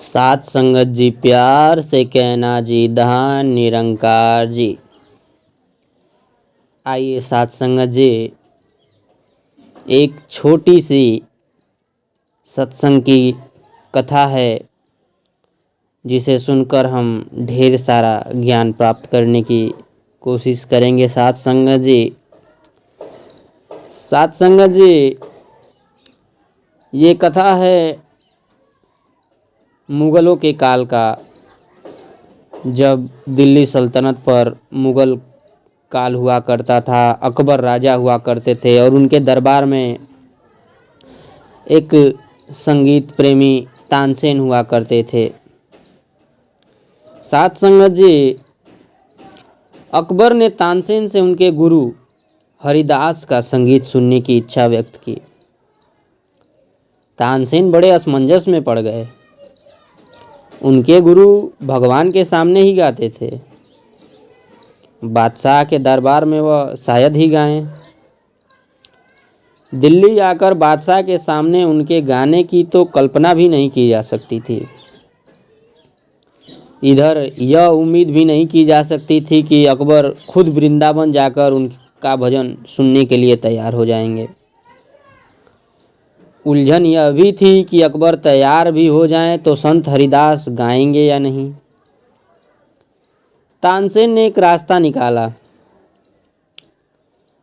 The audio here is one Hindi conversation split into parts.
सात संगत जी प्यार से कहना जी, धान निरंकार जी। आइए सात संगत जी, एक छोटी सी सत्संग की कथा है जिसे सुनकर हम ढेर सारा ज्ञान प्राप्त करने की कोशिश करेंगे। सात संगत जी, सात संगत जी, ये कथा है मुग़लों के काल का। जब दिल्ली सल्तनत पर मुग़ल काल हुआ करता था, अकबर राजा हुआ करते थे और उनके दरबार में एक संगीत प्रेमी तानसेन हुआ करते थे। सात संगत जी, अकबर ने तानसेन से उनके गुरु हरिदास का संगीत सुनने की इच्छा व्यक्त की। तानसेन बड़े असमंजस में पड़ गए। उनके गुरु भगवान के सामने ही गाते थे, बादशाह के दरबार में वह शायद ही गाएं। दिल्ली आकर बादशाह के सामने उनके गाने की तो कल्पना भी नहीं की जा सकती थी। इधर यह उम्मीद भी नहीं की जा सकती थी कि अकबर खुद वृंदावन जाकर उनका भजन सुनने के लिए तैयार हो जाएंगे। उलझन यह भी थी कि अकबर तैयार भी हो जाएं तो संत हरिदास गाएंगे या नहीं। तानसेन ने एक रास्ता निकाला।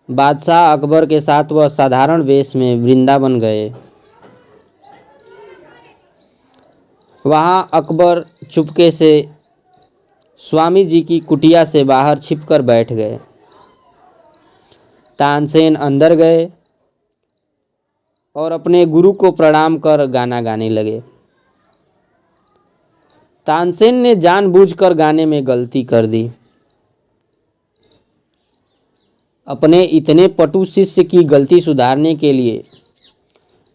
बादशाह अकबर के साथ वह साधारण वेश में वृंदावन गए। वहाँ अकबर चुपके से स्वामी जी की कुटिया से बाहर छिपकर बैठ गए। तानसेन अंदर गए और अपने गुरु को प्रणाम कर गाना गाने लगे। तानसेन ने जानबूझकर गाने में गलती कर दी। अपने इतने पटु शिष्य की गलती सुधारने के लिए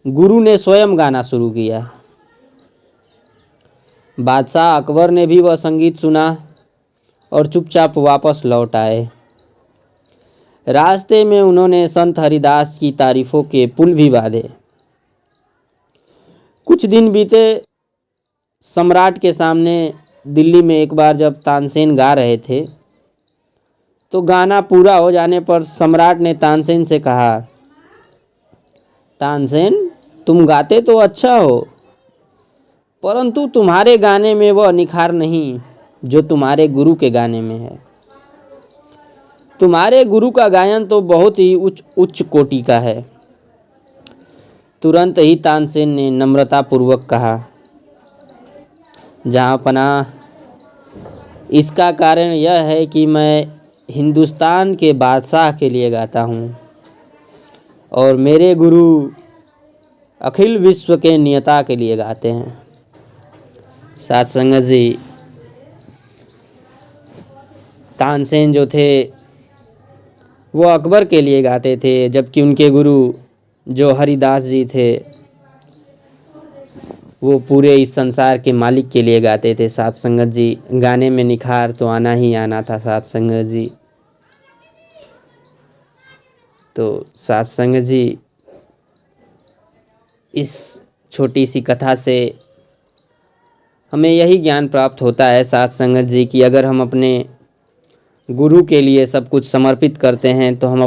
गुरु ने स्वयं गाना शुरू किया। बादशाह अकबर ने भी वह संगीत सुना और चुपचाप वापस लौट आए। रास्ते में उन्होंने संत हरिदास की तारीफों के पुल भी बांधे। कुछ दिन बीते। सम्राट के सामने दिल्ली में एक बार जब तानसेन गा रहे थे तो गाना पूरा हो जाने पर सम्राट ने तानसेन से कहा, तानसेन, तुम गाते तो अच्छा हो, परंतु तुम्हारे गाने में वह निखार नहीं जो तुम्हारे गुरु के गाने में है। तुम्हारे गुरु का गायन तो बहुत ही उच्च कोटि का है। तुरंत ही तानसेन ने नम्रतापूर्वक कहा, जहाँ पनाह, इसका कारण यह है कि मैं हिंदुस्तान के बादशाह के लिए गाता हूँ और मेरे गुरु अखिल विश्व के नियता के लिए गाते हैं। सात संगत जी, तानसेन जो थे वो अकबर के लिए गाते थे, जबकि उनके गुरु जो हरिदास जी थे वो पूरे इस संसार के मालिक के लिए गाते थे। सात संगत जी, गाने में निखार तो आना ही आना था। सात संगत जी, तो सात संगत जी, इस छोटी सी कथा से हमें यही ज्ञान प्राप्त होता है सात संगत जी कि अगर हम अपने गुरु के लिए सब कुछ समर्पित करते हैं तो हम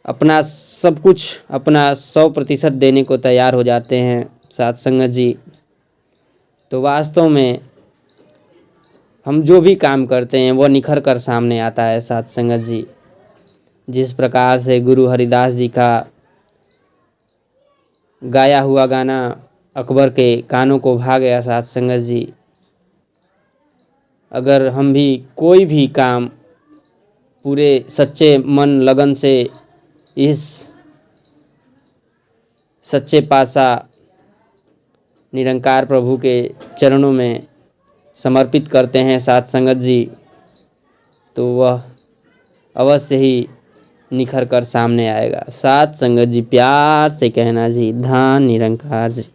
अपना सब कुछ, अपना 100% देने को तैयार हो जाते हैं। सात संगत जी, तो वास्तव में हम जो भी काम करते हैं वो निखर कर सामने आता है। सात संगत जी, जिस प्रकार से गुरु हरिदास जी का गाया हुआ गाना अकबर के कानों को भा गया। सात संगत जी, अगर हम भी कोई भी काम पूरे सच्चे मन लगन से इस सच्चे पातशाह निरंकार प्रभु के चरणों में समर्पित करते हैं सात संगत जी, तो वह अवश्य ही निखर कर सामने आएगा। सात संगत जी, प्यार से कहना जी, धान निरंकार जी।